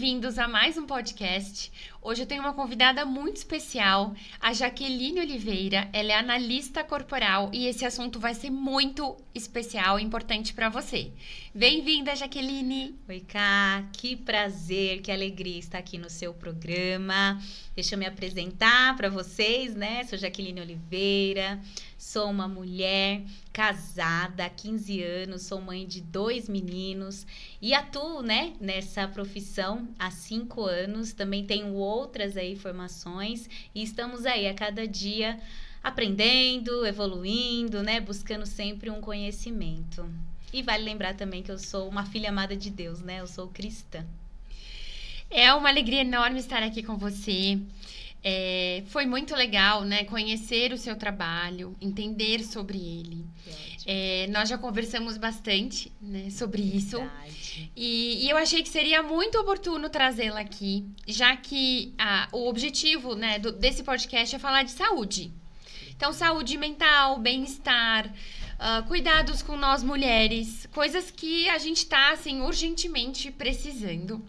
bem-vindos a mais um podcast. Hoje eu tenho uma convidada muito especial, a Jaqueline Oliveira. Ela é analista corporal e esse assunto vai ser muito especial e importante para você. Bem-vinda, Jaqueline! Oi, Ká, que prazer, que alegria estar aqui no seu programa. Deixa eu me apresentar para vocês, né? Sou Jaqueline Oliveira, sou uma mulher casada há 15 anos, sou mãe de 2 meninos e atuo, né, nessa profissão há 5 anos. Também tenho outras aí formações e estamos aí a cada dia aprendendo, evoluindo, né, buscando sempre um conhecimento. E vale lembrar também que eu sou uma filha amada de Deus, né? Eu sou cristã. É uma alegria enorme estar aqui com você. Foi muito legal, né? Conhecer o seu trabalho, entender sobre ele. Nós já conversamos bastante, né, sobre isso. E eu achei que seria muito oportuno trazê-la aqui, já que o objetivo, né, desse podcast é falar de saúde. Então, saúde mental, bem-estar, cuidados com nós mulheres, coisas que a gente está, assim, urgentemente precisando.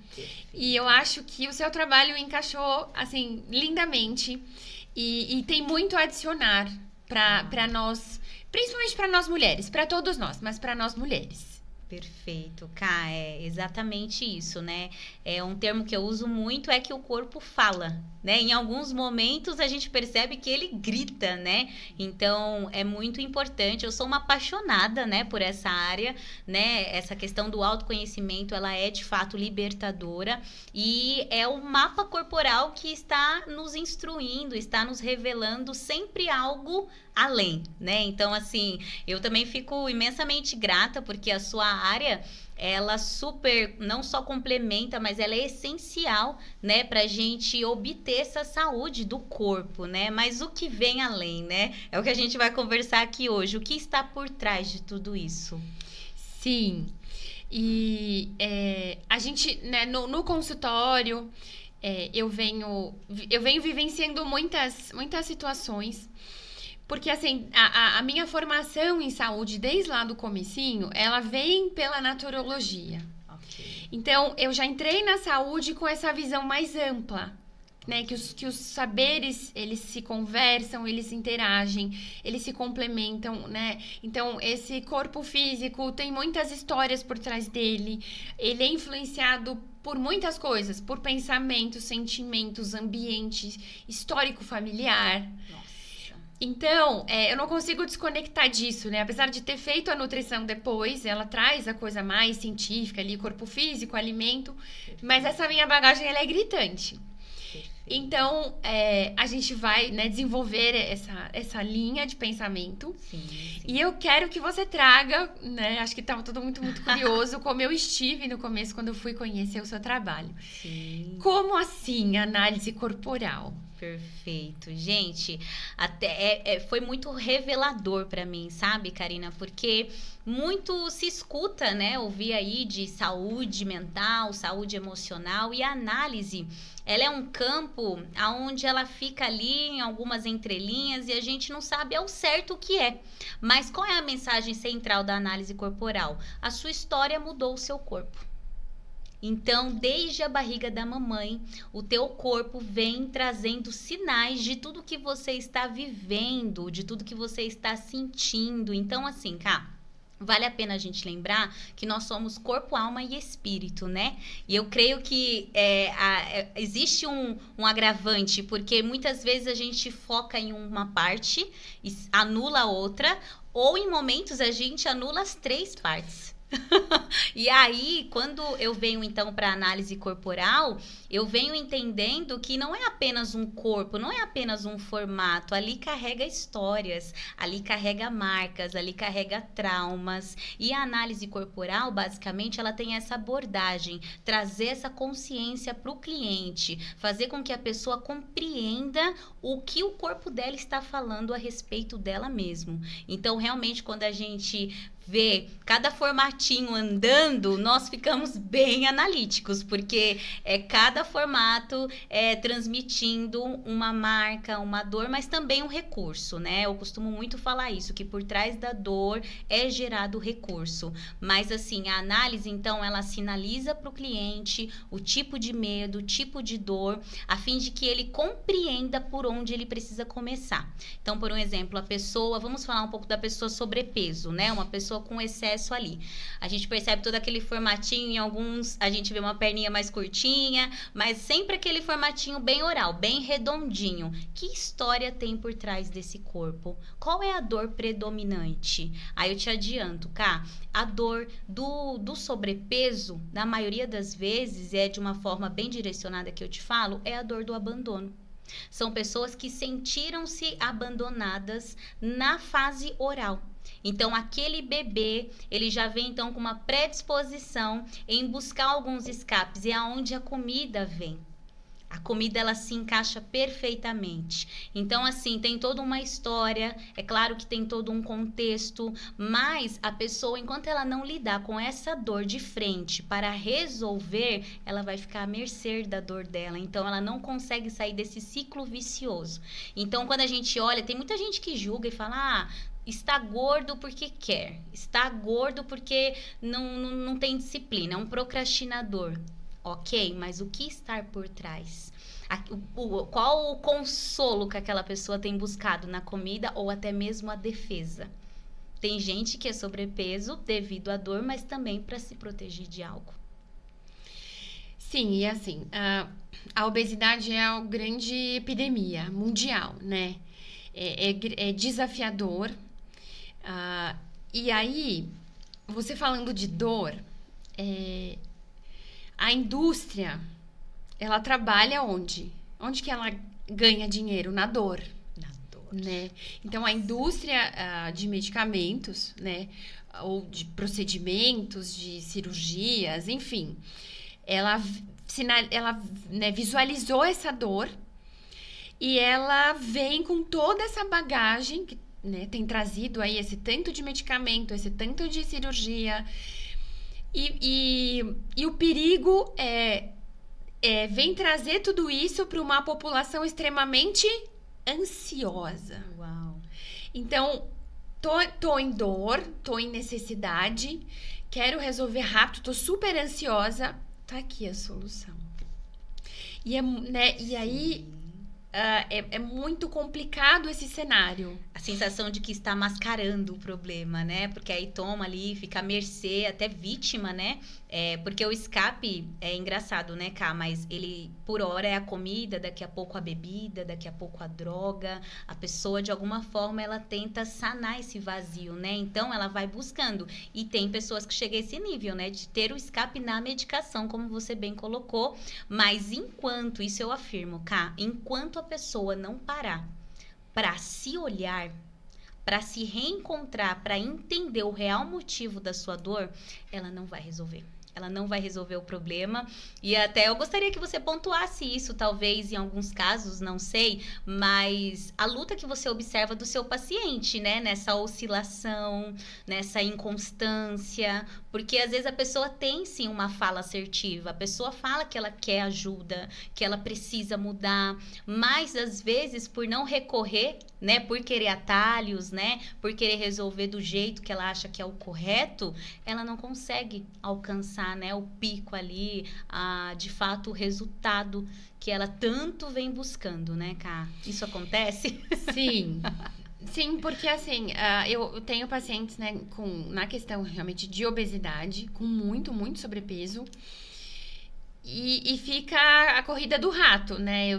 E eu acho que o seu trabalho encaixou, assim, lindamente e tem muito a adicionar para nós, principalmente para nós mulheres, para todos nós, mas para nós mulheres. Perfeito, Ká, é exatamente isso, né? É um termo que eu uso muito, é que o corpo fala, né? Em alguns momentos a gente percebe que ele grita, né? Então, é muito importante. Eu sou uma apaixonada, né, por essa área, né? Essa questão do autoconhecimento, ela é de fato libertadora e é o mapa corporal que está nos instruindo, está nos revelando sempre algo além, né? Então, assim, eu também fico imensamente grata porque a sua área, ela super, não só complementa, mas ela é essencial, né, pra gente obter essa saúde do corpo, né? Mas o que vem além, né? É o que a gente vai conversar aqui hoje. O que está por trás de tudo isso? Sim. E a gente, né, no consultório, eu venho vivenciando muitas situações. Porque, assim, a minha formação em saúde, desde lá do comecinho, ela vem pela naturologia. Okay. Então, eu já entrei na saúde com essa visão mais ampla, né? Que os saberes, eles se conversam, eles interagem, eles se complementam, né? Então, esse corpo físico tem muitas histórias por trás dele. Ele é influenciado por muitas coisas, por pensamentos, sentimentos, ambiente, histórico familiar. Nossa. Então, eu não consigo desconectar disso, né? Apesar de ter feito a nutrição depois, ela traz a coisa mais científica ali, corpo físico, alimento, mas essa minha bagagem, ela é gritante. Então, a gente vai, né, desenvolver essa linha de pensamento. Sim. E eu quero que você traga, né? Acho que estava todo muito curioso, como eu estive no começo, quando eu fui conhecer o seu trabalho. Sim. Como assim, análise corporal? Perfeito. Gente, até foi muito revelador para mim, sabe, Karina? Porque muito se escuta, né? Ouvir aí de saúde mental, saúde emocional e a análise, ela é um campo onde ela fica ali em algumas entrelinhas e a gente não sabe ao certo o que é. Mas qual é a mensagem central da análise corporal? A sua história mudou o seu corpo. Então, desde a barriga da mamãe, o teu corpo vem trazendo sinais de tudo que você está vivendo, de tudo que você está sentindo. Então, assim, Cá, vale a pena a gente lembrar que nós somos corpo, alma e espírito, né? E eu creio que existe um agravante, porque muitas vezes a gente foca em uma parte e anula a outra, ou em momentos a gente anula as 3 partes. E aí, quando eu venho então para análise corporal, eu venho entendendo que não é apenas um corpo, não é apenas um formato, ali carrega histórias, ali carrega marcas, ali carrega traumas. E a análise corporal, basicamente, ela tem essa abordagem, trazer essa consciência para o cliente, fazer com que a pessoa compreenda o que o corpo dela está falando a respeito dela mesmo. Então, realmente, quando a gente vê cada formatinho andando, nós ficamos bem analíticos, porque cada formato transmitindo uma marca, uma dor, mas também um recurso, né? Eu costumo muito falar isso, que por trás da dor é gerado recurso. Mas assim, a análise, então, ela sinaliza para o cliente o tipo de medo, o tipo de dor, a fim de que ele compreenda por onde ele precisa começar. Então, por um exemplo, a pessoa, vamos falar um pouco da pessoa sobrepeso, né? Uma pessoa com excesso ali. A gente percebe todo aquele formatinho, em alguns a gente vê uma perninha mais curtinha, mas sempre aquele formatinho bem oral, bem redondinho. Que história tem por trás desse corpo? Qual é a dor predominante? Aí eu te adianto, Cá, a dor do sobrepeso, na maioria das vezes, de uma forma bem direcionada que eu te falo, é a dor do abandono. São pessoas que sentiram-se abandonadas na fase oral. Então, aquele bebê, ele já vem então com uma predisposição em buscar alguns escapes. E é aonde a comida vem. A comida, ela se encaixa perfeitamente. Então, assim, tem toda uma história, é claro que tem todo um contexto, mas a pessoa, enquanto ela não lidar com essa dor de frente para resolver, ela vai ficar à mercê da dor dela. Então, ela não consegue sair desse ciclo vicioso. Então, quando a gente olha, tem muita gente que julga e fala, está gordo porque quer, está gordo porque não tem disciplina, é um procrastinador. Ok, mas o que está por trás? Qual o consolo que aquela pessoa tem buscado na comida ou até mesmo a defesa? Tem gente que é sobrepeso devido à dor, mas também para se proteger de algo. Sim, e assim, a obesidade é uma grande epidemia mundial, né? É desafiador. E aí, você falando de dor, a indústria, ela trabalha onde? Onde que ela ganha dinheiro? Na dor. Na dor. Né? Então, a indústria de medicamentos, né? Ou de procedimentos, de cirurgias, enfim, ela né, visualizou essa dor e ela vem com toda essa bagagem que, né, tem trazido aí esse tanto de medicamento, esse tanto de cirurgia. E o perigo vem trazer tudo isso para uma população extremamente ansiosa. Uau. Então, tô em dor, tô em necessidade, quero resolver rápido, tô super ansiosa. Tá aqui a solução. E aí é muito complicado esse cenário. A sensação de que está mascarando o problema, né? Porque aí toma ali, fica à mercê, até vítima, né? Porque o escape é engraçado, né, Cá? Mas ele, por hora, é a comida, daqui a pouco a bebida, daqui a pouco a droga. A pessoa, de alguma forma, ela tenta sanar esse vazio, né? Então, ela vai buscando. E tem pessoas que chegam a esse nível, né? De ter o escape na medicação, como você bem colocou. Mas enquanto, isso eu afirmo, Cá, enquanto a pessoa não parar para se olhar, para se reencontrar, para entender o real motivo da sua dor, ela não vai resolver. Ela não vai resolver o problema. E até eu gostaria que você pontuasse isso, talvez em alguns casos, não sei, mas a luta que você observa do seu paciente, né? Nessa oscilação, nessa inconstância. Porque às vezes a pessoa tem sim uma fala assertiva, a pessoa fala que ela quer ajuda, que ela precisa mudar, mas às vezes por não recorrer, né? Por querer atalhos, né? Por querer resolver do jeito que ela acha que é o correto, ela não consegue alcançar, né, o pico ali, de fato, o resultado que ela tanto vem buscando, né, Cá? Isso acontece? Sim. Sim, porque assim, eu tenho pacientes, né, na questão realmente de obesidade, com muito, muito sobrepeso, e fica a corrida do rato, né?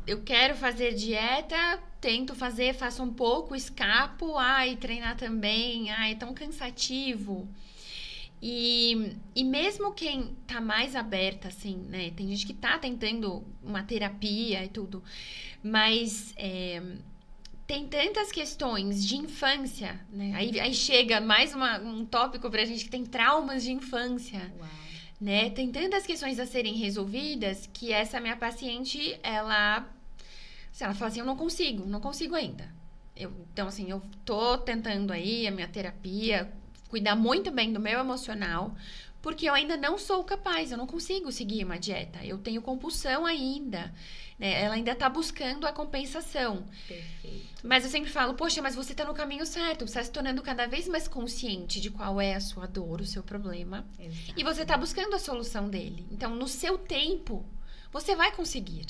Eu quero fazer dieta, tento fazer, faço um pouco, escapo, treinar também, é tão cansativo. E mesmo quem tá mais aberta, assim, né? Tem gente que tá tentando uma terapia e tudo, mas tem tantas questões de infância, né? Aí chega mais um tópico pra gente que tem traumas de infância. Uau. Né? Tem tantas questões a serem resolvidas que essa minha paciente, ela fala assim, eu não consigo ainda. Então, assim, eu tô tentando aí a minha terapia, cuidar muito bem do meu emocional, porque eu ainda não sou capaz, eu não consigo seguir uma dieta. Eu tenho compulsão ainda, né? Ela ainda tá buscando a compensação. Perfeito. Mas eu sempre falo, poxa, mas você tá no caminho certo. Você tá se tornando cada vez mais consciente de qual é a sua dor, o seu problema. Exato. E você tá buscando a solução dele. Então, no seu tempo, você vai conseguir.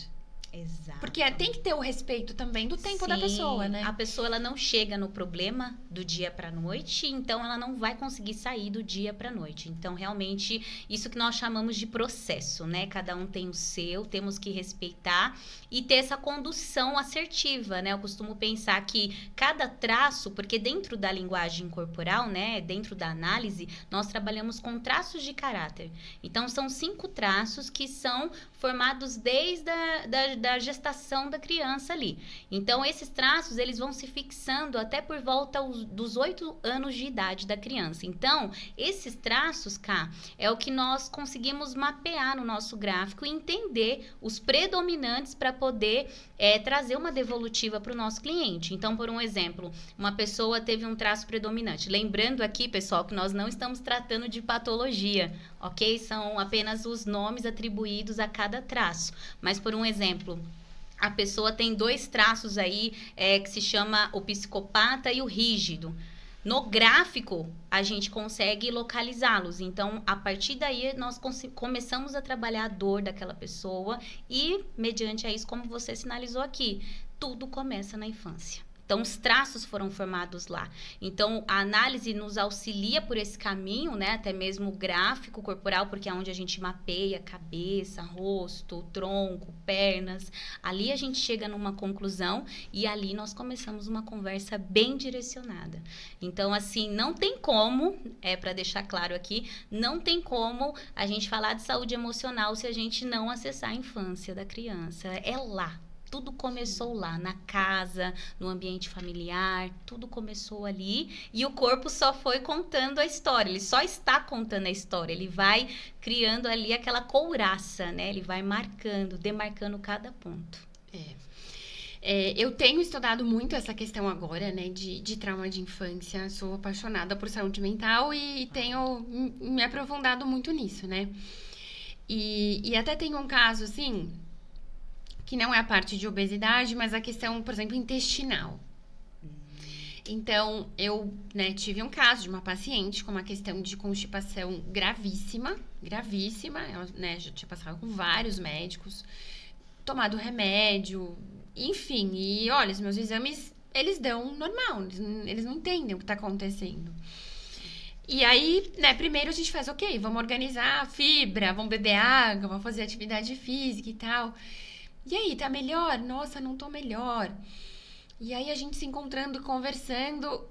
Exato. Porque tem que ter o respeito também do tempo da pessoa, né? A pessoa, ela não chega no problema do dia para noite, então ela não vai conseguir sair do dia para noite. Então, realmente, isso que nós chamamos de processo, né? Cada um tem o seu, temos que respeitar e ter essa condução assertiva, né? Eu costumo pensar que cada traço, porque dentro da linguagem corporal, né? Dentro da análise, nós trabalhamos com traços de caráter. Então, são 5 traços que são formados desde da gestação da criança ali. Então, esses traços, eles vão se fixando até por volta dos 8 anos de idade da criança. Então, esses traços, Cá, é o que nós conseguimos mapear no nosso gráfico e entender os predominantes para poder trazer uma devolutiva para o nosso cliente. Então, por um exemplo, uma pessoa teve um traço predominante. Lembrando aqui, pessoal, que nós não estamos tratando de patologia, ok? São apenas os nomes atribuídos a cada traço. Mas, por um exemplo, a pessoa tem 2 traços aí que se chama o psicopata e o rígido. No gráfico, a gente consegue localizá-los. Então, a partir daí, nós começamos a trabalhar a dor daquela pessoa e, mediante a isso, como você sinalizou aqui, tudo começa na infância. Então, os traços foram formados lá. Então, a análise nos auxilia por esse caminho, né? Até mesmo o gráfico corporal, porque é onde a gente mapeia cabeça, rosto, tronco, pernas. Ali a gente chega numa conclusão e ali nós começamos uma conversa bem direcionada. Então, assim, não tem como, para deixar claro aqui, não tem como a gente falar de saúde emocional se a gente não acessar a infância da criança. É lá. Tudo começou lá, na casa, no ambiente familiar, tudo começou ali e o corpo só foi contando a história, ele só está contando a história, ele vai criando ali aquela couraça, né? Ele vai marcando, demarcando cada ponto. Eu tenho estudado muito essa questão agora, né, de trauma de infância, sou apaixonada por saúde mental e tenho me aprofundado muito nisso, né? E até tem um caso, assim, que não é a parte de obesidade, mas a questão, por exemplo, intestinal. Então, eu tive um caso de uma paciente com uma questão de constipação gravíssima, ela já tinha passado com vários médicos, tomado remédio, enfim, e olha, os meus exames, eles dão normal, eles não entendem o que está acontecendo. E aí, primeiro a gente faz, ok, vamos organizar a fibra, vamos beber água, vamos fazer atividade física e tal. E aí, tá melhor? Nossa, não tô melhor. E aí, a gente se encontrando, conversando.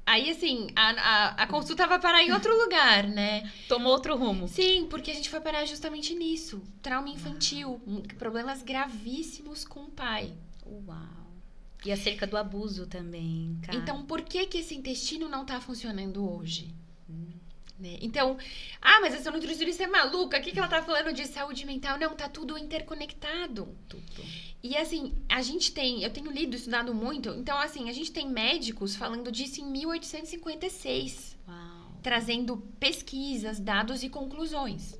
Aí, assim, a consulta vai parar em outro lugar, né? Tomou outro rumo. Sim, porque a gente foi parar justamente nisso. Trauma infantil. Problemas gravíssimos com o pai. Uau. E acerca do abuso também, cara. Então, por que esse intestino não tá funcionando hoje? Né? Então, mas essa nutricionista é maluca, o que ela tá falando de saúde mental? Não, tá tudo interconectado. Tudo. E assim, eu tenho lido, estudado muito, então assim, a gente tem médicos falando disso em 1856. Uau. Trazendo pesquisas, dados e conclusões.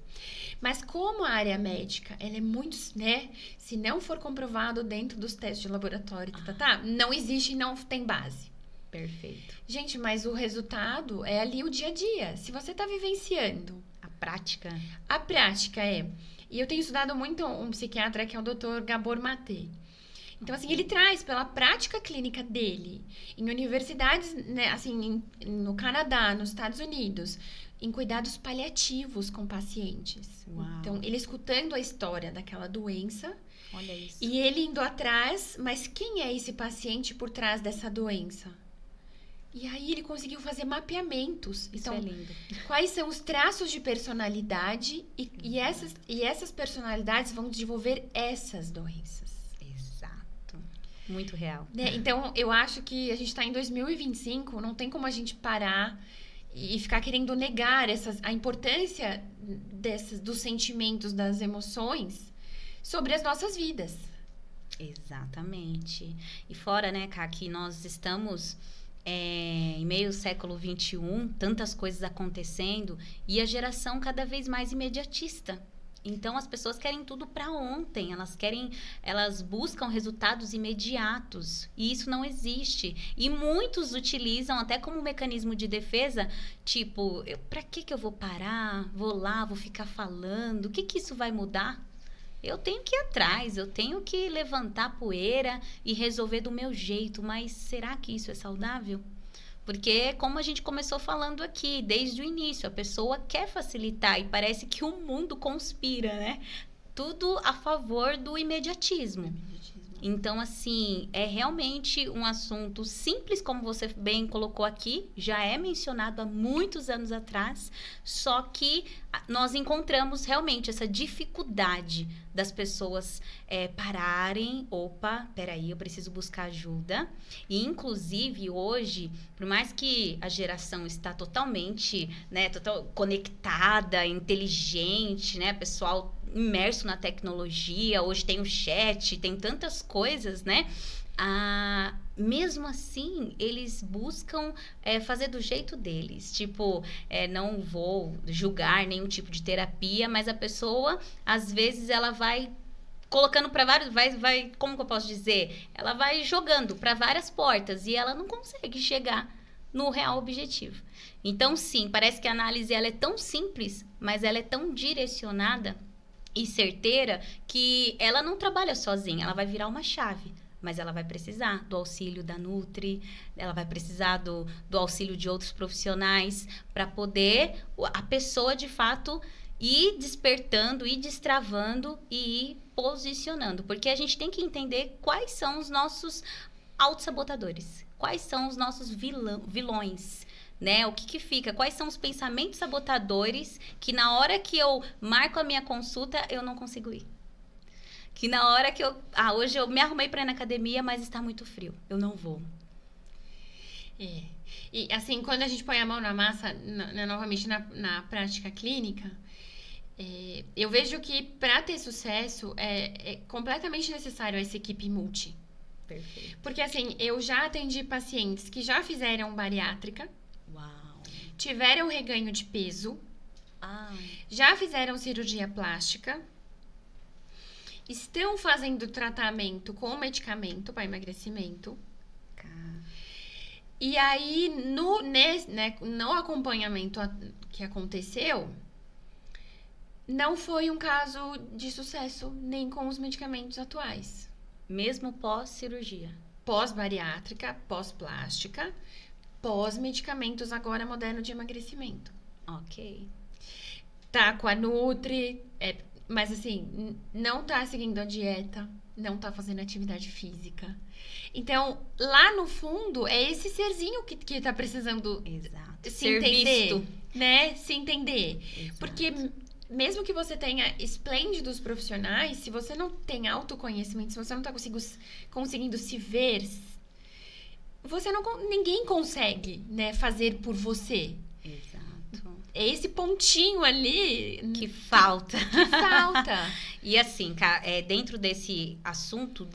Mas como a área médica, ela é muito, né? Se não for comprovado dentro dos testes de laboratório, não existe, não tem base. Perfeito. Gente, mas o resultado é ali o dia a dia. Se você tá vivenciando. A prática. A prática é. E eu tenho estudado muito um psiquiatra que é o Dr. Gabor Maté. Então, assim, ele traz pela prática clínica dele, em universidades, né, assim, no Canadá, nos Estados Unidos, em cuidados paliativos com pacientes. Uau. Então, ele escutando a história daquela doença. Olha isso. E ele indo atrás, mas quem é esse paciente por trás dessa doença? E aí ele conseguiu fazer mapeamentos. Isso então, é lindo. Quais são os traços de personalidade e essas personalidades vão desenvolver essas doenças. Exato. Muito real. Né? Então, eu acho que a gente está em 2025, não tem como a gente parar e ficar querendo negar a importância dos sentimentos, das emoções sobre as nossas vidas. Exatamente. E fora, né, Cá, que nós estamos em meio ao século XXI, tantas coisas acontecendo e a geração cada vez mais imediatista. Então, as pessoas querem tudo para ontem, elas buscam resultados imediatos, e isso não existe. E muitos utilizam até como mecanismo de defesa, tipo, para que eu vou parar? Vou lá, vou ficar falando, o que isso vai mudar? Eu tenho que ir atrás, eu tenho que levantar a poeira e resolver do meu jeito, mas será que isso é saudável? Porque, como a gente começou falando aqui, desde o início, a pessoa quer facilitar e parece que o mundo conspira, né? Tudo a favor do imediatismo. Então, assim, é realmente um assunto simples, como você bem colocou aqui, já é mencionado há muitos anos atrás, só que nós encontramos realmente essa dificuldade das pessoas pararem, opa, peraí, eu preciso buscar ajuda. E, inclusive, hoje, por mais que a geração está totalmente, né, conectada, inteligente, né, pessoal imerso na tecnologia, hoje tem o chat, tem tantas coisas, né? Mesmo assim, eles buscam fazer do jeito deles. Tipo, não vou julgar nenhum tipo de terapia, mas a pessoa, às vezes, ela vai colocando para vários, como que eu posso dizer? Ela vai jogando para várias portas e ela não consegue chegar no real objetivo. Então, sim, parece que a análise ela é tão simples, mas ela é tão direcionada e certeira que ela não trabalha sozinha, ela vai virar uma chave, mas ela vai precisar do auxílio da Nutri, ela vai precisar do auxílio de outros profissionais para poder a pessoa, de fato, ir despertando, ir destravando e ir posicionando, porque a gente tem que entender quais são os nossos autossabotadores, quais são os nossos vilões, né? O que fica? Quais são os pensamentos sabotadores que na hora que eu marco a minha consulta, eu não consigo ir? Que na hora que hoje eu me arrumei para ir na academia, mas está muito frio. Eu não vou. E assim, quando a gente põe a mão na massa, novamente na prática clínica, eu vejo que para ter sucesso é completamente necessário essa equipe multi. Perfeito. Porque assim, eu já atendi pacientes que já fizeram bariátrica, tiveram reganho de peso, já fizeram cirurgia plástica, estão fazendo tratamento com medicamento para emagrecimento. E aí, no acompanhamento que aconteceu, não foi um caso de sucesso nem com os medicamentos atuais. Mesmo pós-cirurgia? Pós-bariátrica, pós-plástica, pós-medicamentos agora moderno de emagrecimento. Ok. Tá com a Nutri, mas assim, não tá seguindo a dieta, não tá fazendo atividade física. Então, lá no fundo, é esse serzinho que tá precisando se entender, né? Se entender. Exato. Porque mesmo que você tenha esplêndidos profissionais, se você não tem autoconhecimento, se você não tá conseguindo se ver, ninguém consegue, né, fazer por você. Exato. É esse pontinho ali que falta. Que falta. E assim, dentro desse assunto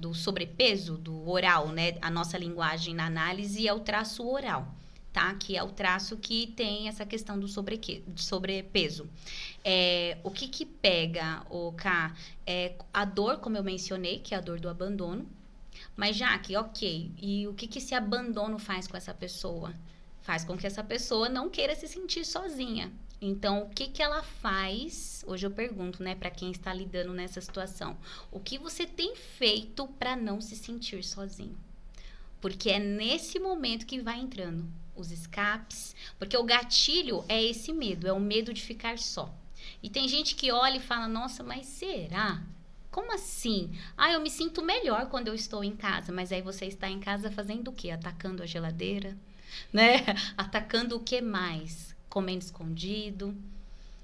do sobrepeso, do oral, né? A nossa linguagem na análise é o traço oral, tá? Que é o traço que tem essa questão do sobrepeso. O que pega, Ká? A dor, como eu mencionei, que é a dor do abandono. Mas, Jaque, ok. E o que esse abandono faz com essa pessoa? Faz com que essa pessoa não queira se sentir sozinha. Então, o que ela faz? Hoje eu pergunto, né, para quem está lidando nessa situação. O que você tem feito para não se sentir sozinho? Porque é nesse momento que vai entrando os escapes. Porque o gatilho é esse medo, é o medo de ficar só. E tem gente que olha e fala, nossa, mas será? Como assim? Eu me sinto melhor quando eu estou em casa. Mas aí você está em casa fazendo o quê? Atacando a geladeira, né? Atacando o que mais? Comendo escondido,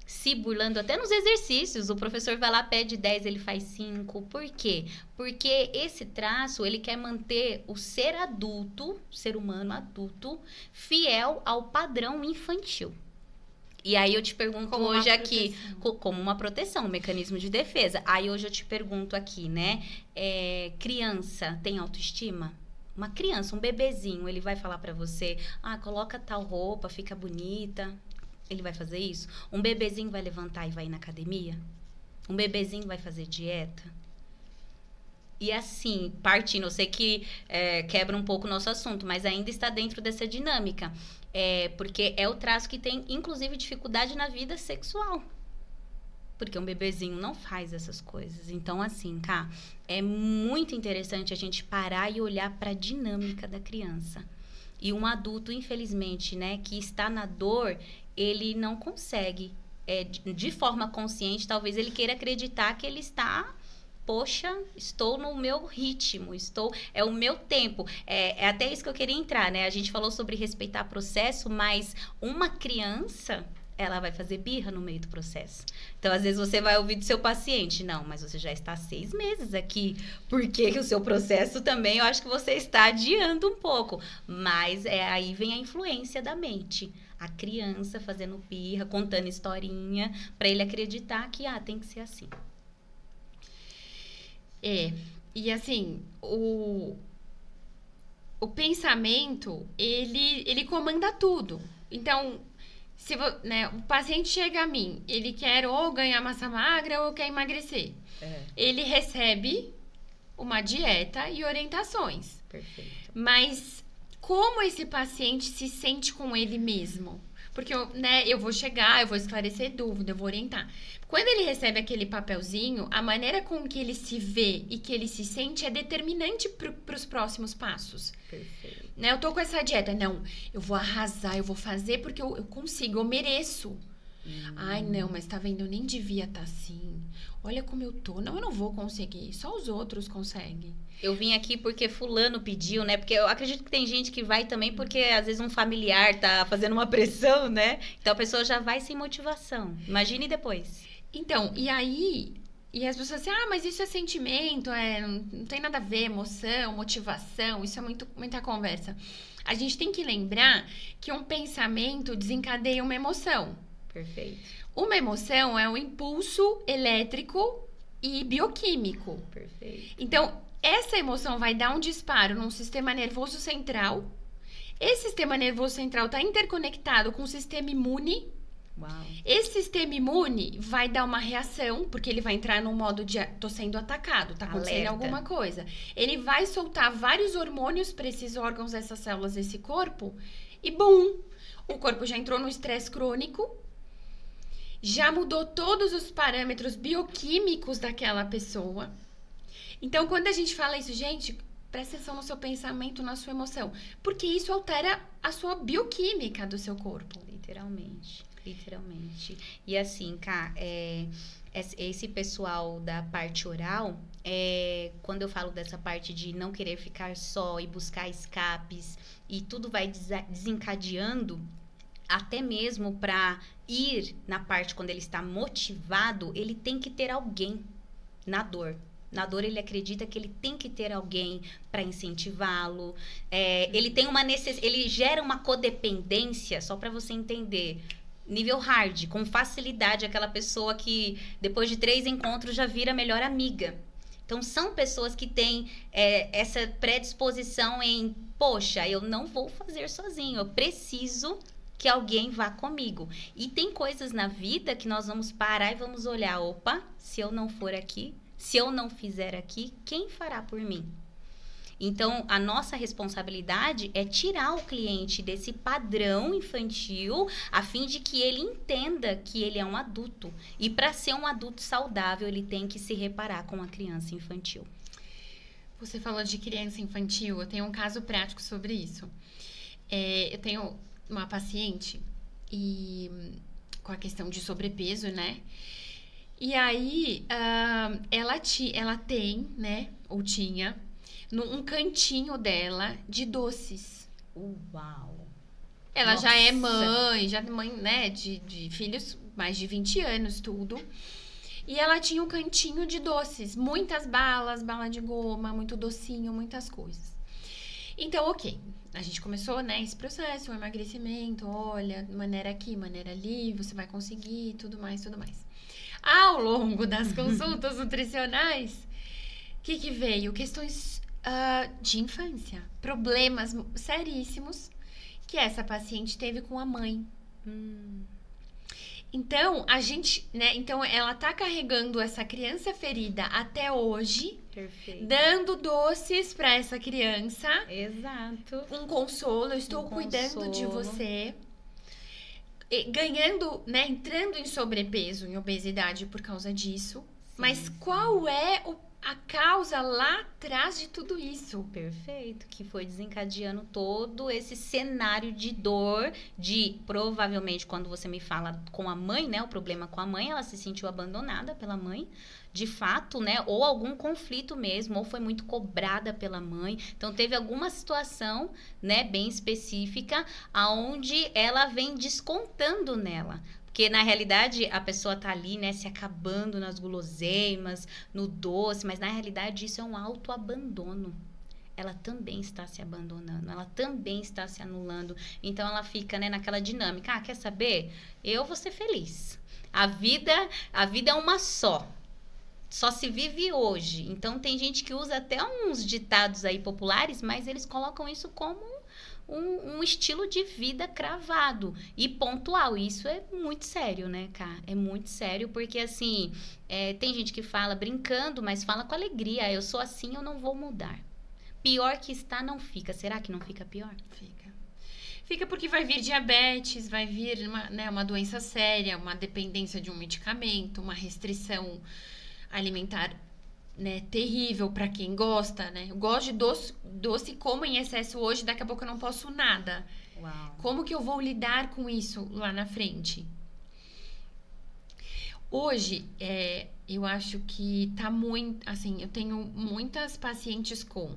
se burlando até nos exercícios. O professor vai lá, pede 10, ele faz 5. Por quê? Porque esse traço, ele quer manter o ser adulto, ser humano adulto, fiel ao padrão infantil. E aí eu te pergunto hoje aqui, como uma proteção, um mecanismo de defesa. Aí hoje eu te pergunto aqui, né? Criança tem autoestima? Uma criança, um bebezinho, ele vai falar pra você, coloca tal roupa, fica bonita. Ele vai fazer isso? Um bebezinho vai levantar e vai ir na academia? Um bebezinho vai fazer dieta? E assim, partindo, eu sei que quebra um pouco o nosso assunto, mas ainda está dentro dessa dinâmica. Porque é o traço que tem, inclusive, dificuldade na vida sexual. Porque um bebezinho não faz essas coisas. Então, assim, Cá, é muito interessante a gente parar e olhar para a dinâmica da criança. E um adulto, infelizmente, né, que está na dor, ele não consegue, de forma consciente, talvez ele queira acreditar que ele está... Poxa, estou no meu ritmo, é o meu tempo. É até isso que eu queria entrar, né? A gente falou sobre respeitar processo, mas uma criança, ela vai fazer birra no meio do processo. Então, às vezes, você vai ouvir do seu paciente, não, mas você já está 6 meses aqui, porque o seu processo também, eu acho que você está adiando um pouco. Mas aí vem a influência da mente. A criança fazendo birra, contando historinha, para ele acreditar que, tem que ser assim. E assim, o pensamento, ele comanda tudo. Então, se o paciente chega a mim, ele quer ou ganhar massa magra ou quer emagrecer. Ele recebe uma dieta e orientações. Perfeito. Mas como esse paciente se sente com ele mesmo? Porque eu vou chegar, eu vou esclarecer dúvida, eu vou orientar. Quando ele recebe aquele papelzinho, a maneira com que ele se vê e que ele se sente é determinante para os próximos passos. Perfeito. Eu tô com essa dieta. Não, eu vou arrasar, eu vou fazer porque eu consigo, eu mereço. Ai, não, mas tá vendo, eu nem devia estar assim. Olha como eu tô. Não, eu não vou conseguir, só os outros conseguem. Eu vim aqui porque fulano pediu, né? Porque eu acredito que tem gente que vai também porque às vezes um familiar tá fazendo uma pressão, né? Então a pessoa já vai sem motivação. Imagine depois. Então, e aí... E as pessoas assim, mas isso é sentimento, não tem nada a ver, emoção, motivação, isso é muita conversa. A gente tem que lembrar que um pensamento desencadeia uma emoção. Perfeito. Uma emoção é um impulso elétrico e bioquímico. Perfeito. Então, essa emoção vai dar um disparo num sistema nervoso central. Esse sistema nervoso central está interconectado com o sistema imune. Uau. Esse sistema imune vai dar uma reação, porque ele vai entrar no modo de tô sendo atacado, tá acontecendo alguma coisa. Ele vai soltar vários hormônios para esses órgãos, dessas células desse corpo, e bum! O corpo já entrou no estresse crônico, já mudou todos os parâmetros bioquímicos daquela pessoa. Então, quando a gente fala isso, gente, presta atenção no seu pensamento, na sua emoção, porque isso altera a sua bioquímica do seu corpo. Literalmente. E assim, Cá, esse pessoal da parte oral, quando eu falo dessa parte de não querer ficar só e buscar escapes, e tudo vai desencadeando, até mesmo para ir na parte quando ele está motivado, ele tem que ter alguém na dor. Na dor, ele acredita que ele tem que ter alguém para incentivá-lo. Ele tem ele gera uma codependência, só para você entender. Nível hard, com facilidade, aquela pessoa que depois de 3 encontros já vira melhor amiga. Então, são pessoas que têm essa predisposição em, poxa, eu não vou fazer sozinho, eu preciso que alguém vá comigo. E tem coisas na vida que nós vamos parar e vamos olhar, opa, se eu não for aqui, se eu não fizer aqui, quem fará por mim? Então, a nossa responsabilidade é tirar o cliente desse padrão infantil, a fim de que ele entenda que ele é um adulto. E para ser um adulto saudável, ele tem que se reparar com a criança infantil. Você falou de criança infantil, eu tenho um caso prático sobre isso. Eu tenho uma paciente com a questão de sobrepeso, né? E aí, ela tem, né, ou tinha, num cantinho dela de doces. Uau! Ela já é mãe, né, de filhos, mais de 20 anos, tudo. E ela tinha um cantinho de doces, muitas balas, bala de goma, muito docinho, muitas coisas. Então, ok, a gente começou, né, esse processo, o emagrecimento, olha, maneira aqui, maneira ali, você vai conseguir, tudo mais, tudo mais. Ao longo das consultas nutricionais, o que veio? Questões de infância. Problemas seríssimos que essa paciente teve com a mãe. Então, a gente, né? Então, ela tá carregando essa criança ferida até hoje. Perfeito. Dando doces para essa criança. Exato. Um consolo, eu estou cuidando de você. E ganhando, né? Entrando em sobrepeso, em obesidade por causa disso. Sim, mas qual é a causa lá atrás de tudo isso? Perfeito, que foi desencadeando todo esse cenário de dor, de provavelmente quando você me fala com a mãe, né, o problema com a mãe, ela se sentiu abandonada pela mãe, de fato, né, ou algum conflito mesmo, ou foi muito cobrada pela mãe, então teve alguma situação, né, bem específica, aonde ela vem descontando nela. Porque, na realidade, a pessoa tá ali, né, se acabando nas guloseimas, no doce, mas, na realidade, isso é um autoabandono. Ela também está se abandonando, ela também está se anulando. Então, ela fica, né, naquela dinâmica. Quer saber? Eu vou ser feliz. A vida é uma só. Só se vive hoje. Então, tem gente que usa até uns ditados aí populares, mas eles colocam isso como um estilo de vida cravado e pontual. Isso é muito sério, né, Cá? É muito sério, porque, assim, tem gente que fala brincando, mas fala com alegria. Eu sou assim, eu não vou mudar. Pior que está, não fica. Será que não fica pior? Fica porque vai vir diabetes, vai vir uma doença séria, uma dependência de um medicamento, uma restrição alimentar, né, terrível para quem gosta, né? Eu gosto de doce como em excesso hoje, daqui a pouco eu não posso nada. Uau. Como que eu vou lidar com isso lá na frente? Hoje, eu acho que tá muito, assim, eu tenho muitas pacientes com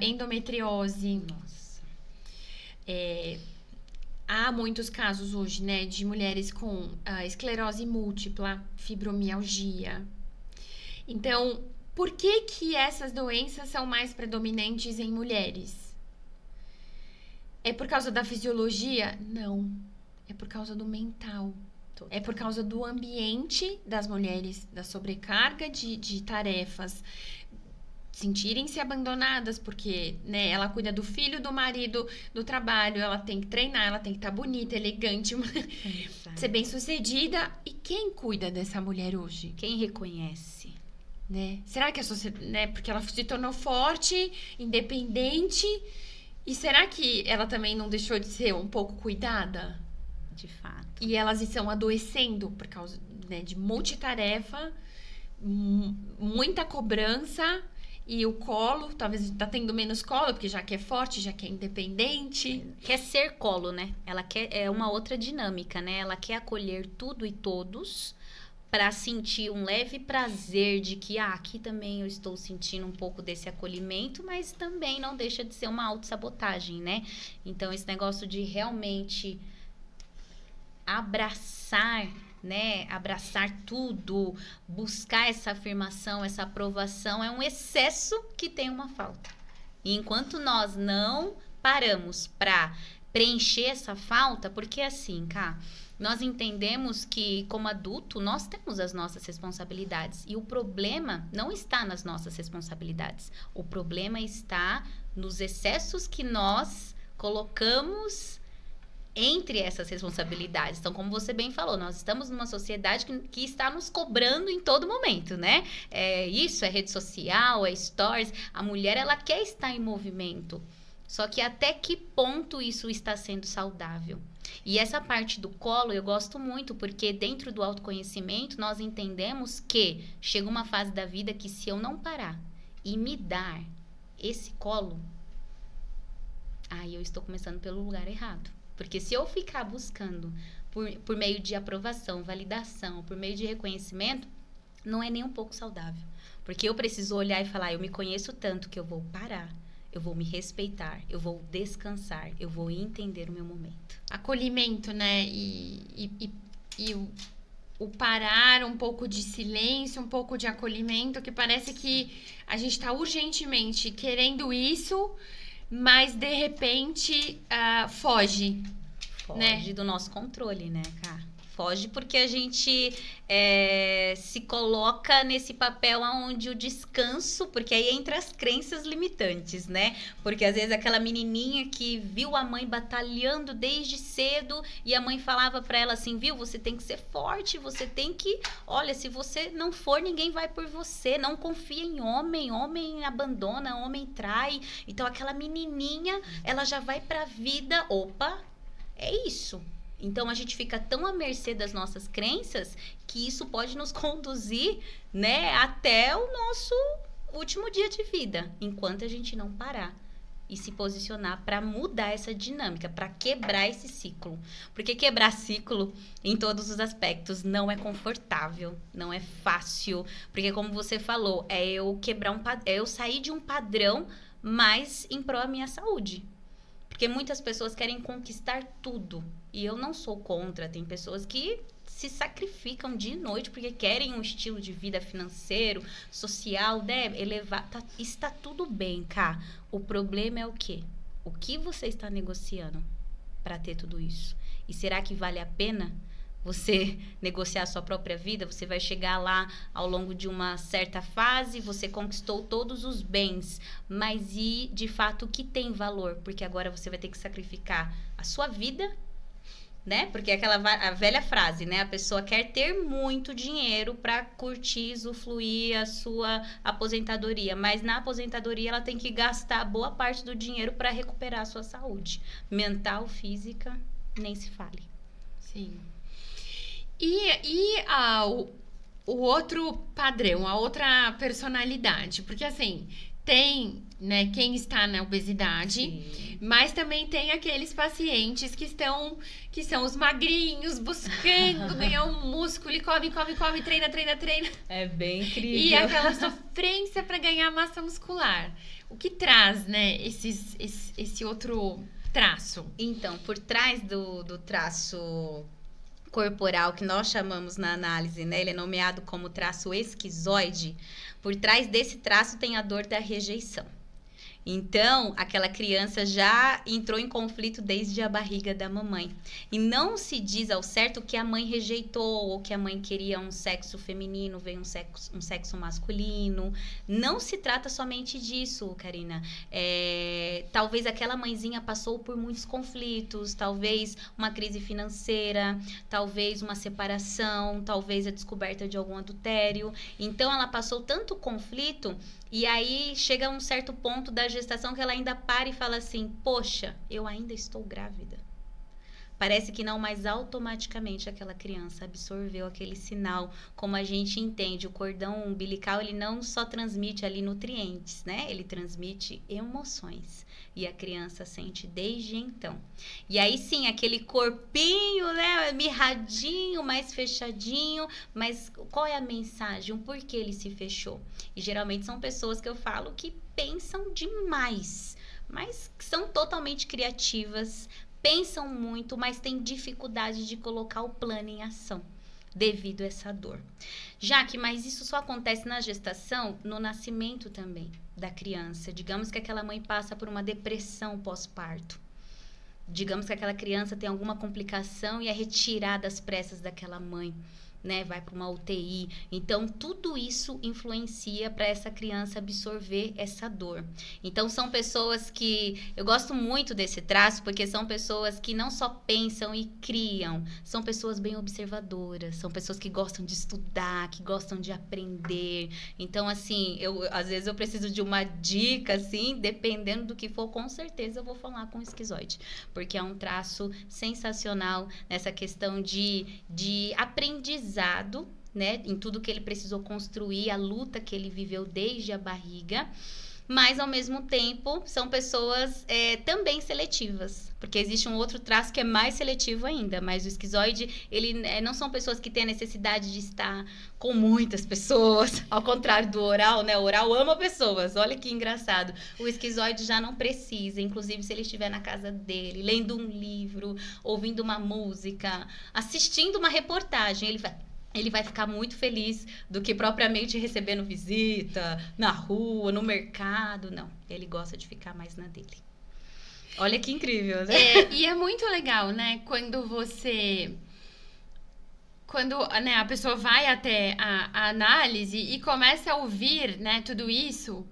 endometriose. Nossa. Há muitos casos hoje, né, de mulheres com esclerose múltipla, fibromialgia. Então, por que essas doenças são mais predominantes em mulheres? É por causa da fisiologia? Não. É por causa do mental. Total. É por causa do ambiente das mulheres, da sobrecarga de tarefas, sentirem-se abandonadas, porque, né, ela cuida do filho, do marido, do trabalho, ela tem que treinar, ela tem que estar bonita, elegante, ser bem-sucedida. E quem cuida dessa mulher hoje? Quem reconhece? Né? Será que a sociedade, né, porque ela se tornou forte, independente, e será que ela também não deixou de ser um pouco cuidada? De fato. E elas estão adoecendo por causa, né, de multitarefa, muita cobrança, e o colo, talvez tá tendo menos colo, porque já que é forte, já que é independente. Quer ser colo, né? Ela quer, é uma outra dinâmica, né? Ela quer acolher tudo e todos, para sentir um leve prazer de que aqui também eu estou sentindo um pouco desse acolhimento, mas também não deixa de ser uma autossabotagem, né? Então, esse negócio de realmente abraçar, né? Abraçar tudo, buscar essa afirmação, essa aprovação, é um excesso que tem uma falta. E enquanto nós não paramos para preencher essa falta, porque assim, Cá, nós entendemos que, como adulto, nós temos as nossas responsabilidades. E o problema não está nas nossas responsabilidades. O problema está nos excessos que nós colocamos entre essas responsabilidades. Então, como você bem falou, nós estamos numa sociedade que está nos cobrando em todo momento, né? Isso é rede social, é stories. A mulher, ela quer estar em movimento. Só que até que ponto isso está sendo saudável? E essa parte do colo eu gosto muito, porque dentro do autoconhecimento nós entendemos que chega uma fase da vida que se eu não parar e me dar esse colo, aí eu estou começando pelo lugar errado. Porque se eu ficar buscando por meio de aprovação, validação, por meio de reconhecimento, não é nem um pouco saudável. Porque eu preciso olhar e falar, eu me conheço tanto que eu vou parar. Eu vou me respeitar, eu vou descansar, eu vou entender o meu momento. Acolhimento, né? E o parar, um pouco de silêncio, um pouco de acolhimento, que parece que a gente está urgentemente querendo isso, mas de repente foge, Foge, né? do nosso controle, né, Cá? Foge porque a gente se coloca nesse papel onde o descanso, porque aí entra as crenças limitantes, né? Porque às vezes aquela menininha que viu a mãe batalhando desde cedo e a mãe falava pra ela assim, viu, você tem que ser forte, você tem que, olha, se você não for, ninguém vai por você, não confia em homem, homem abandona, homem trai. Então aquela menininha, ela já vai pra vida, opa, é isso. Então, a gente fica tão à mercê das nossas crenças que isso pode nos conduzir, né, até o nosso último dia de vida, enquanto a gente não parar e se posicionar para mudar essa dinâmica, para quebrar esse ciclo. Porque quebrar ciclo, em todos os aspectos, não é confortável, não é fácil. Porque, como você falou, é eu sair de um padrão, mas em prol da minha saúde. Porque muitas pessoas querem conquistar tudo. E eu não sou contra. Tem pessoas que se sacrificam dia e noite porque querem um estilo de vida financeiro, social, né? Elevar. Está tudo bem, cá. O problema é o quê? O que você está negociando para ter tudo isso? E será que vale a pena você negociar a sua própria vida? Você vai chegar lá ao longo de uma certa fase, você conquistou todos os bens, mas e de fato o que tem valor? Porque agora você vai ter que sacrificar a sua vida, né? Porque a velha frase, né? A pessoa quer ter muito dinheiro para curtir, usufruir a sua aposentadoria, mas na aposentadoria ela tem que gastar boa parte do dinheiro para recuperar a sua saúde mental, física, nem se fale. Sim. O outro padrão, a outra personalidade, porque assim, tem, né, quem está na obesidade, sim, mas também tem aqueles pacientes que são os magrinhos, buscando ganhar um músculo e come, treina. É bem incrível. E aquela sofrência para ganhar massa muscular. O que traz, né, esse outro traço? Então, por trás do traço corporal, que nós chamamos na análise, né? Ele é nomeado como traço esquizoide. Por trás desse traço tem a dor da rejeição. Então, aquela criança já entrou em conflito desde a barriga da mamãe. E não se diz ao certo que a mãe rejeitou ou que a mãe queria um sexo feminino, veio um sexo masculino. Não se trata somente disso, Karina. Talvez aquela mãezinha passou por muitos conflitos, talvez uma crise financeira, talvez uma separação, talvez a descoberta de algum adultério. Então, ela passou tanto conflito. E aí chega um certo ponto da gestação que ela ainda para e fala assim, poxa, eu ainda estou grávida. Parece que não, mas automaticamente aquela criança absorveu aquele sinal. Como a gente entende, o cordão umbilical, ele não só transmite ali nutrientes, né? Ele transmite emoções. E a criança sente desde então. E aí sim, aquele corpinho, né? Mirradinho, mais fechadinho. Mas qual é a mensagem? O porquê ele se fechou? E geralmente são pessoas que eu falo que pensam demais. Mas que são totalmente criativas, pensam muito, mas têm dificuldade de colocar o plano em ação devido a essa dor. Mas isso só acontece na gestação, no nascimento também da criança. Digamos que aquela mãe passa por uma depressão pós-parto. Digamos que aquela criança tem alguma complicação e é retirada às pressas daquela mãe, né? Vai para uma UTI. Então, tudo isso influencia para essa criança absorver essa dor. Então, são pessoas que... Eu gosto muito desse traço, porque são pessoas que não só pensam e criam, são pessoas bem observadoras, são pessoas que gostam de estudar, que gostam de aprender. Então, assim, às vezes eu preciso de uma dica, assim, dependendo do que for, com certeza eu vou falar com o esquizoide, porque é um traço sensacional nessa questão de aprendizado, né, em tudo que ele precisou construir, a luta que ele viveu desde a barriga, mas ao mesmo tempo são pessoas também seletivas, porque existe um outro traço que é mais seletivo ainda, mas o esquizoide, ele não são pessoas que têm a necessidade de estar com muitas pessoas, ao contrário do oral, né? O oral ama pessoas, olha que engraçado. O esquizoide já não precisa, inclusive se ele estiver na casa dele, lendo um livro, ouvindo uma música, assistindo uma reportagem, ele vai ficar muito feliz do que propriamente recebendo visita na rua, no mercado. Não, ele gosta de ficar mais na dele. Olha que incrível, né? E é muito legal, né? Quando você quando, né, a pessoa vai até a análise e começa a ouvir, né, tudo isso,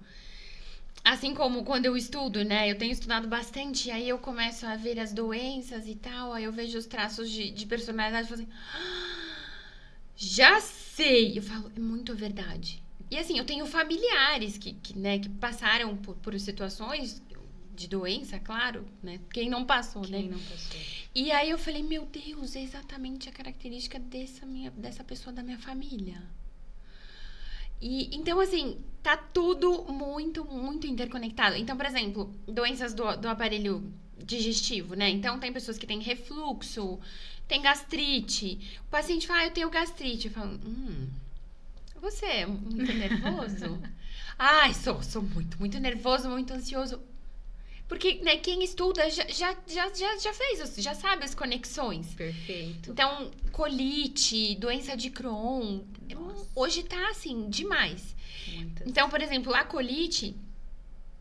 assim como quando eu estudo, né, eu tenho estudado bastante, aí eu começo a ver as doenças e tal, aí eu vejo os traços de personalidade e falo assim, já sei! Eu falo, é muito verdade. E assim, eu tenho familiares né, que passaram por situações de doença, claro, né? Quem não passou, né? Quem não passou. E aí eu falei, meu Deus, é exatamente a característica dessa pessoa da minha família. E então, assim, tá tudo muito, muito interconectado. Então, por exemplo, doenças do aparelho digestivo, né? Então, tem pessoas que têm refluxo, tem gastrite. O paciente fala, eu tenho gastrite. Eu falo, você é muito nervoso? Ai, sou muito, muito nervoso, muito ansioso. Porque, né, quem estuda já fez, já sabe as conexões. Perfeito. Então, colite, doença de Crohn, hoje tá, assim, demais. Muitas. Então, por exemplo, a colite,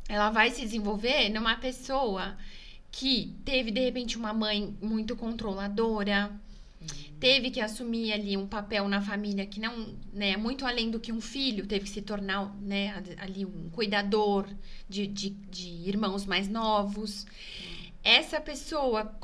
ela vai se desenvolver numa pessoa que teve, de repente, uma mãe muito controladora, teve que assumir ali um papel na família que não, né, muito além do que um filho, teve que se tornar, né, ali um cuidador de irmãos mais novos. Essa pessoa,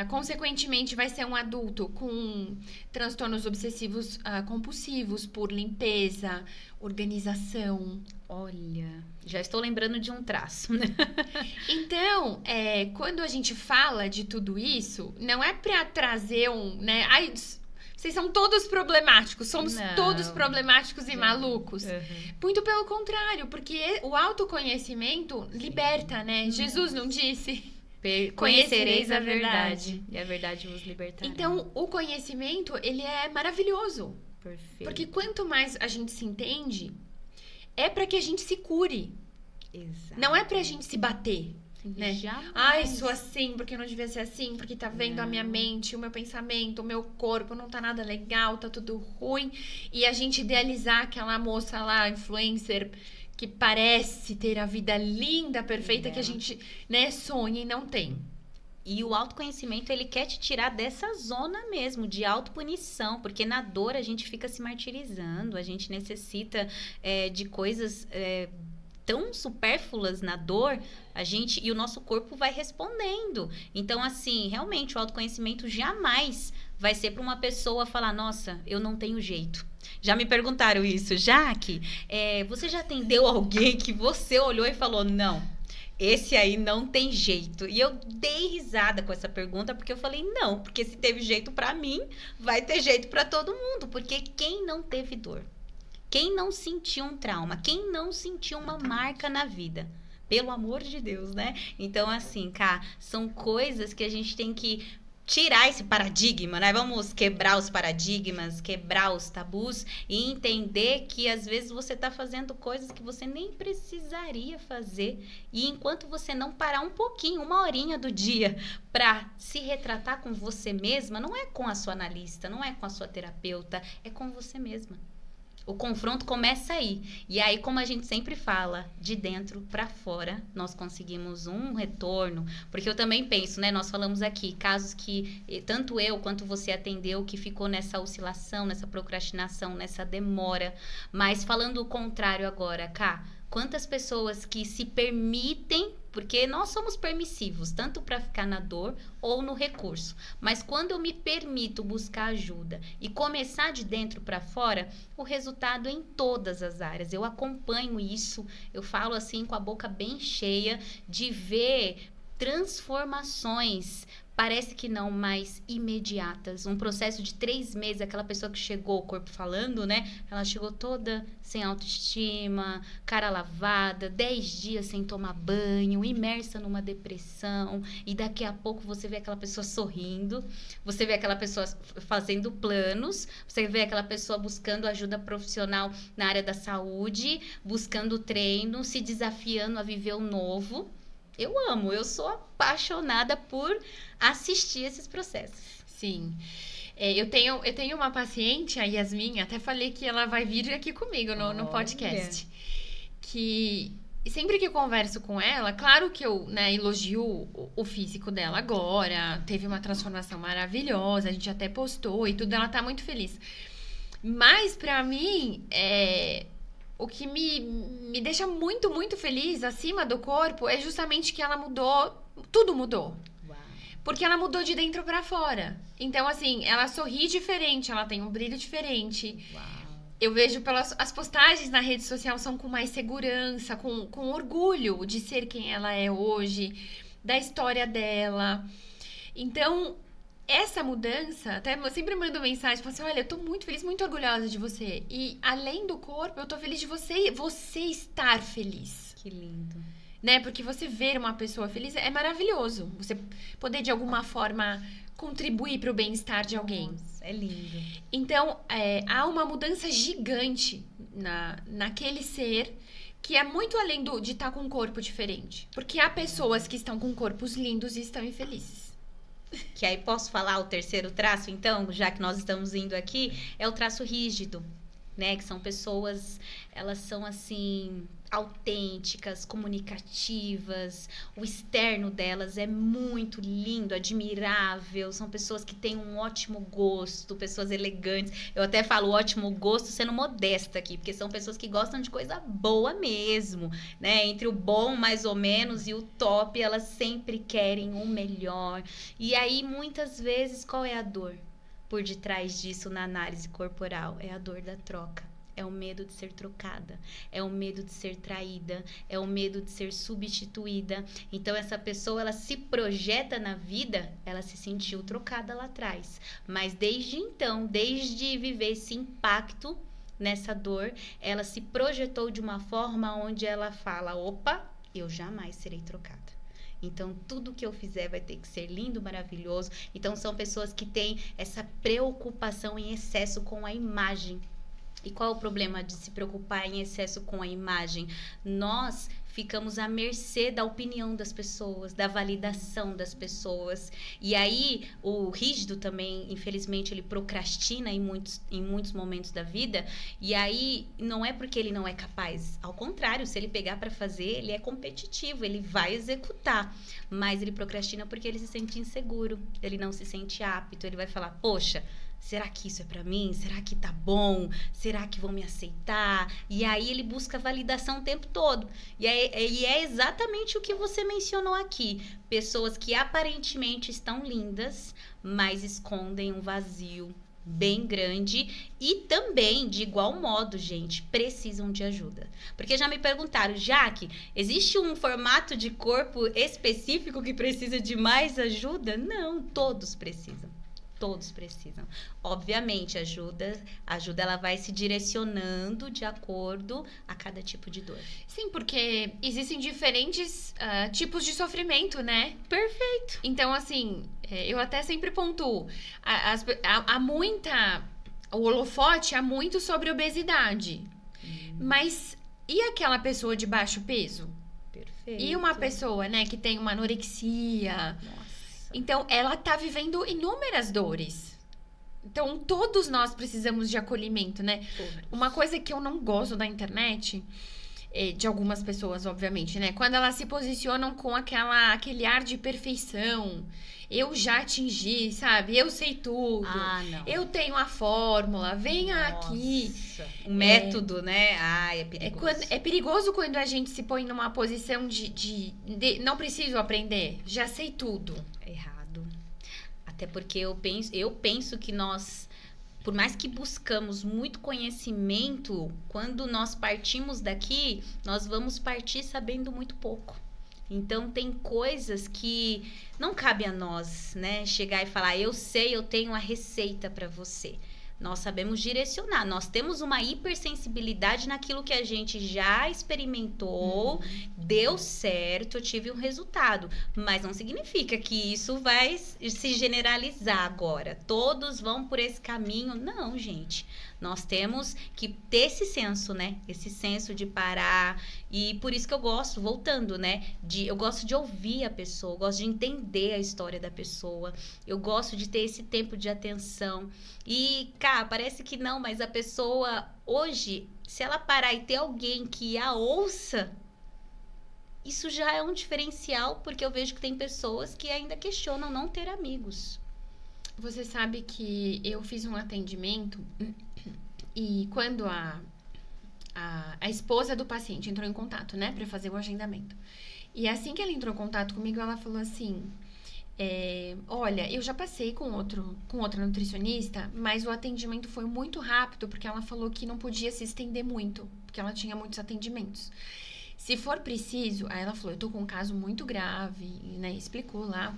consequentemente, vai ser um adulto com transtornos obsessivos compulsivos por limpeza, organização. Olha, já estou lembrando de um traço, né? Então, quando a gente fala de tudo isso, não é para trazer né? Ai, vocês são todos problemáticos, somos todos problemáticos e malucos. Muito pelo contrário, porque o autoconhecimento liberta, né? Jesus não disse... Conhecereis a verdade, e a verdade vos libertará. Então, o conhecimento, ele é maravilhoso. Perfeito. Porque quanto mais a gente se entende, é para que a gente se cure. Exato. Não é pra gente se bater, né? Jamais. Ai, sou assim, porque não devia ser assim, porque tá vendo a minha mente, o meu pensamento, o meu corpo, não tá nada legal, tá tudo ruim. E a gente idealizar aquela moça lá, influencer, que parece ter a vida linda, perfeita, que a gente, né, sonha e não tem. E o autoconhecimento, ele quer te tirar dessa zona mesmo, de autopunição, porque na dor a gente fica se martirizando, a gente necessita de coisas tão supérfluas na dor, e o nosso corpo vai respondendo. Então, assim, realmente, o autoconhecimento jamais vai ser para uma pessoa falar, nossa, eu não tenho jeito. Já me perguntaram isso, Jaque, você já atendeu alguém que você olhou e falou, não, esse aí não tem jeito? E eu dei risada com essa pergunta, porque eu falei, não, porque se teve jeito pra mim, vai ter jeito pra todo mundo, porque quem não teve dor? Quem não sentiu um trauma? Quem não sentiu uma marca na vida? Pelo amor de Deus, né? Então, assim, Cá, são coisas que a gente tem que tirar esse paradigma, né? Vamos quebrar os paradigmas, quebrar os tabus e entender que às vezes você está fazendo coisas que você nem precisaria fazer. E enquanto você não parar um pouquinho, uma horinha do dia para se retratar com você mesma, não é com a sua analista, não é com a sua terapeuta, é com você mesma. O confronto começa aí. E aí, como a gente sempre fala, de dentro para fora, nós conseguimos um retorno. Porque eu também penso, né? Nós falamos aqui, casos que tanto eu quanto você atendeu, que ficou nessa oscilação, nessa procrastinação, nessa demora. Mas falando o contrário agora, Cá, quantas pessoas que se permitem, porque nós somos permissivos, tanto para ficar na dor ou no recurso. Mas quando eu me permito buscar ajuda e começar de dentro para fora, o resultado é em todas as áreas. Eu acompanho isso, eu falo assim com a boca bem cheia de ver transformações, parece que não, mais imediatas. Um processo de 3 meses, aquela pessoa que chegou, o corpo falando, né? Ela chegou toda sem autoestima, cara lavada, 10 dias sem tomar banho, imersa numa depressão. E daqui a pouco você vê aquela pessoa sorrindo, você vê aquela pessoa fazendo planos, você vê aquela pessoa buscando ajuda profissional na área da saúde, buscando treino, se desafiando a viver o novo. Eu amo, eu sou apaixonada por assistir esses processos. Sim. Eu tenho uma paciente, a Yasmin, até falei que ela vai vir aqui comigo no podcast. Que sempre que eu converso com ela, claro que eu, né, elogio o físico dela agora, teve uma transformação maravilhosa, a gente até postou e tudo, ela tá muito feliz. Mas pra mim, o que me deixa muito, muito feliz acima do corpo é justamente que ela mudou, tudo mudou. Uau. Porque ela mudou de dentro pra fora. Então, assim, ela sorri diferente, ela tem um brilho diferente. Uau. Eu vejo pelas as postagens na rede social são com mais segurança, com orgulho de ser quem ela é hoje, da história dela. Então, essa mudança, até eu sempre mando mensagem, falo assim, olha, eu tô muito feliz, muito orgulhosa de você. E além do corpo, eu tô feliz de você estar feliz. Que lindo. Né? Porque você ver uma pessoa feliz é maravilhoso. Você poder, de alguma forma, contribuir para o bem-estar de alguém. Nossa, é lindo. Então, há uma mudança gigante naquele ser que é muito além de estar com um corpo diferente. Porque há pessoas que estão com corpos lindos e estão infelizes. Que aí posso falar o terceiro traço, então, já que nós estamos indo aqui, é o traço rígido, né? Que são pessoas, elas são assim, autênticas, comunicativas, o externo delas é muito lindo, admirável, são pessoas que têm um ótimo gosto, pessoas elegantes. Eu até falo ótimo gosto sendo modesta aqui, porque são pessoas que gostam de coisa boa mesmo, né? Entre o bom, mais ou menos, e o top, elas sempre querem o melhor. E aí, muitas vezes, qual é a dor por detrás disso na análise corporal? É a dor da troca. É o medo de ser trocada, é o medo de ser traída, é o medo de ser substituída. Então, essa pessoa, ela se projeta na vida, ela se sentiu trocada lá atrás. Mas desde então, desde viver esse impacto nessa dor, ela se projetou de uma forma onde ela fala, opa, eu jamais serei trocada. Então, tudo que eu fizer vai ter que ser lindo, maravilhoso. Então, são pessoas que têm essa preocupação em excesso com a imagem. E qual é o problema de se preocupar em excesso com a imagem? Nós ficamos à mercê da opinião das pessoas, da validação das pessoas. E aí, o rígido também, infelizmente, ele procrastina em muitos momentos da vida. E aí, não é porque ele não é capaz. Ao contrário, se ele pegar para fazer, ele é competitivo, ele vai executar. Mas ele procrastina porque ele se sente inseguro, ele não se sente apto. Ele vai falar, poxa, será que isso é pra mim? Será que tá bom? Será que vão me aceitar? E aí ele busca validação o tempo todo. E é exatamente o que você mencionou aqui. Pessoas que aparentemente estão lindas, mas escondem um vazio bem grande e também, de igual modo, gente, precisam de ajuda. Porque já me perguntaram, Jaque, existe um formato de corpo específico que precisa de mais ajuda? Não, todos precisam. Todos precisam. Obviamente, ajuda ela vai se direcionando de acordo a cada tipo de dor. Sim, porque existem diferentes tipos de sofrimento, né? Perfeito. Então, assim, eu até sempre pontuo. Há muita... O holofote há muito sobre obesidade. Mas e aquela pessoa de baixo peso? Perfeito. E uma pessoa, né, que tem uma anorexia... Nossa. Então, ela tá vivendo inúmeras dores. Então, todos nós precisamos de acolhimento, né? Todos. Uma coisa que eu não gosto da internet, de algumas pessoas, obviamente, né? Quando elas se posicionam com aquele ar de perfeição. Eu já atingi, sabe? Eu sei tudo. Ah, não. Eu tenho a fórmula. Venha aqui. O método, né? Ai, é perigoso. É perigoso quando a gente se põe numa posição de não preciso aprender. Já sei tudo. Errado. Até porque eu penso que nós, por mais que buscamos muito conhecimento, quando nós partimos daqui, nós vamos partir sabendo muito pouco. Então, tem coisas que não cabe a nós, né? Chegar e falar, eu sei, eu tenho a receita para você. Nós sabemos direcionar, nós temos uma hipersensibilidade naquilo que a gente já experimentou, deu certo, eu tive um resultado. Mas não significa que isso vai se generalizar agora. Todos vão por esse caminho. Não, gente. Nós temos que ter esse senso, né? Esse senso de parar. E por isso que eu gosto, voltando, né? Eu gosto de ouvir a pessoa, eu gosto de entender a história da pessoa. Eu gosto de ter esse tempo de atenção. E, cara, parece que não, mas a pessoa, hoje, se ela parar e ter alguém que a ouça, isso já é um diferencial, porque eu vejo que tem pessoas que ainda questionam não ter amigos. Você sabe que eu fiz um atendimento e quando a esposa do paciente entrou em contato, né, para fazer o agendamento. E assim que ela entrou em contato comigo, ela falou assim: olha, eu já passei com outra nutricionista, mas o atendimento foi muito rápido, porque ela falou que não podia se estender muito, porque ela tinha muitos atendimentos. Se for preciso, aí ela falou, eu tô com um caso muito grave, né, explicou lá.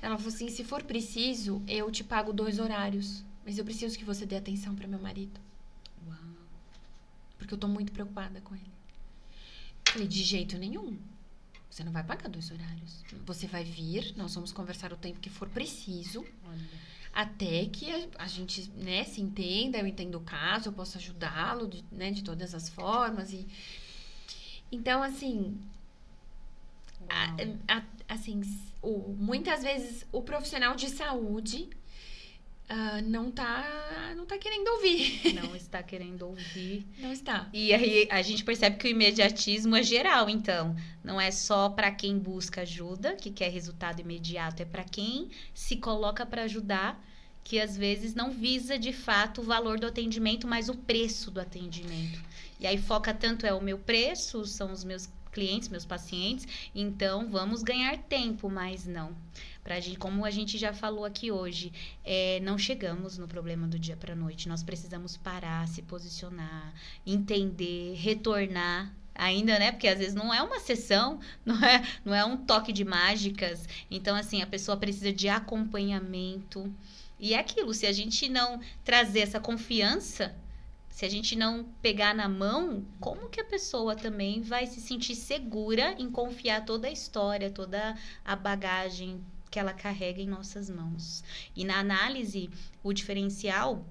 Ela falou assim, se for preciso, eu te pago 2 horários, mas eu preciso que você dê atenção para meu marido. Uau. Porque eu tô muito preocupada com ele. Falei, de jeito nenhum. Você não vai pagar 2 horários. Você vai vir, nós vamos conversar o tempo que for preciso. Olha. Até que a gente, né, se entenda, eu entendo o caso, eu posso ajudá-lo, né, de todas as formas. Então, assim, assim, muitas vezes o profissional de saúde não tá querendo ouvir. Não está querendo ouvir. Não está. E aí a gente percebe que o imediatismo é geral, então. Não é só para quem busca ajuda, que quer resultado imediato, é para quem se coloca para ajudar, que às vezes não visa de fato o valor do atendimento, mas o preço do atendimento. E aí foca tanto o meu preço, são os meus clientes, meus pacientes, então vamos ganhar tempo, mas não. Como a gente já falou aqui hoje, não chegamos no problema do dia para a noite. Nós precisamos parar, se posicionar, entender, retornar. Ainda, né? Porque às vezes não é uma sessão, não é um toque de mágicas. Então, assim, a pessoa precisa de acompanhamento. E é aquilo, se a gente não trazer essa confiança, se a gente não pegar na mão, como que a pessoa também vai se sentir segura em confiar toda a história, toda a bagagem que ela carrega em nossas mãos? E na análise, o diferencial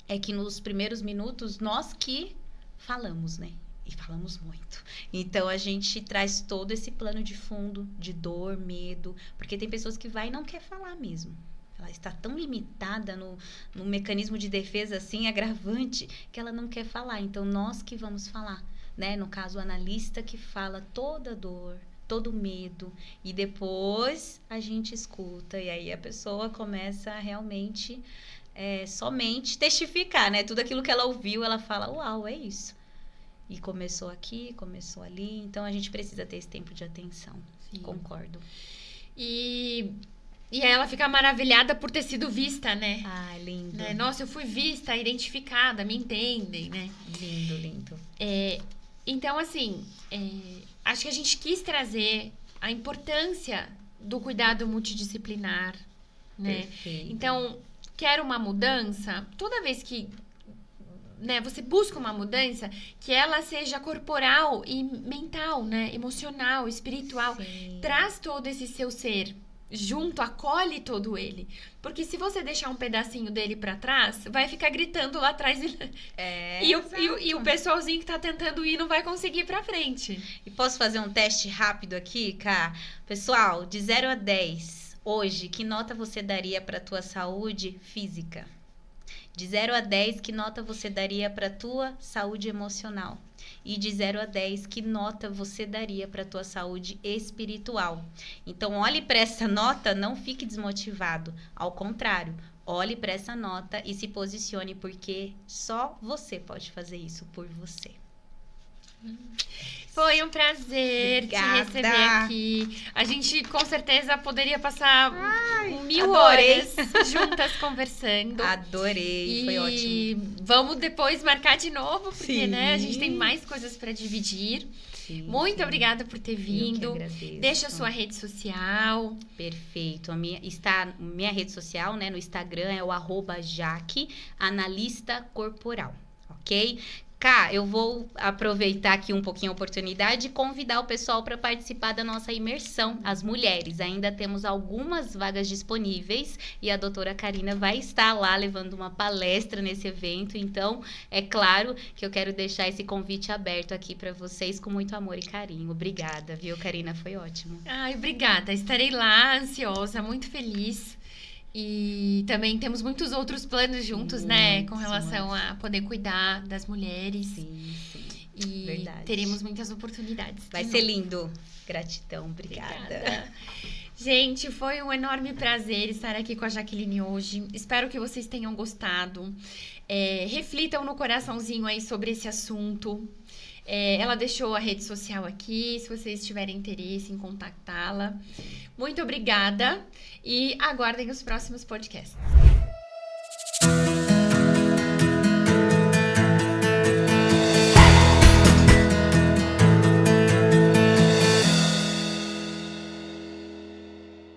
é que nos primeiros minutos, nós que falamos, né? E falamos muito. Então, a gente traz todo esse plano de fundo, de dor, medo, porque tem pessoas que vai e não quer falar mesmo. Ela está tão limitada no mecanismo de defesa, assim, agravante, que ela não quer falar. Então, nós que vamos falar, né? No caso, o analista que fala toda a dor, todo o medo. E depois a gente escuta. E aí a pessoa começa a realmente somente testificar, né? Tudo aquilo que ela ouviu, ela fala, uau, é isso. E começou aqui, começou ali. Então, a gente precisa ter esse tempo de atenção. Sim. Concordo. E aí ela fica maravilhada por ter sido vista, né? Ah, lindo. Né? Nossa, eu fui vista, identificada, me entendem, né? Lindo, lindo. Então, assim, acho que a gente quis trazer a importância do cuidado multidisciplinar, né? Perfeito. Então, quero uma mudança, toda vez que, né, você busca uma mudança, que ela seja corporal e mental, né? Emocional, espiritual. Sim. Traz todo esse seu ser junto, acolhe todo ele. Porque se você deixar um pedacinho dele pra trás, vai ficar gritando lá atrás. E o pessoalzinho que tá tentando ir não vai conseguir ir pra frente. E posso fazer um teste rápido aqui, Ká? Pessoal, de 0 a 10, hoje, que nota você daria pra tua saúde física? De 0 a 10, que nota você daria pra tua saúde emocional? E de 0 a 10, que nota você daria para a tua saúde espiritual? Então, olhe para essa nota, não fique desmotivado. Ao contrário, olhe para essa nota e se posicione, porque só você pode fazer isso por você. Foi um prazer te receber aqui. A gente, com certeza, poderia passar 1000 horas juntas conversando. Adorei, foi ótimo. E vamos depois marcar de novo, porque, Sim. né, a gente tem mais coisas para dividir. Sim, Muito obrigada por ter vindo. Eu que agradeço. Deixa a sua rede social. Perfeito. Minha rede social, né, no Instagram é o @Jaque Analista Corporal, ok? Cá, eu vou aproveitar aqui um pouquinho a oportunidade e convidar o pessoal para participar da nossa imersão, as mulheres. Ainda temos algumas vagas disponíveis e a doutora Karina vai estar lá levando uma palestra nesse evento. Então, é claro que eu quero deixar esse convite aberto aqui para vocês com muito amor e carinho. Obrigada, viu, Karina? Foi ótimo. Ai, obrigada. Estarei lá, ansiosa, muito feliz. E também temos muitos outros planos juntos, né? Com relação a poder cuidar das mulheres. Sim, sim. E Verdade. teremos muitas oportunidades. Vai ser lindo. Gratidão, obrigada. Gente, foi um enorme prazer estar aqui com a Jaqueline hoje. Espero que vocês tenham gostado. Reflitam no coraçãozinho aí sobre esse assunto. Ela deixou a rede social aqui, se vocês tiverem interesse em contactá-la. Muito obrigada e aguardem os próximos podcasts.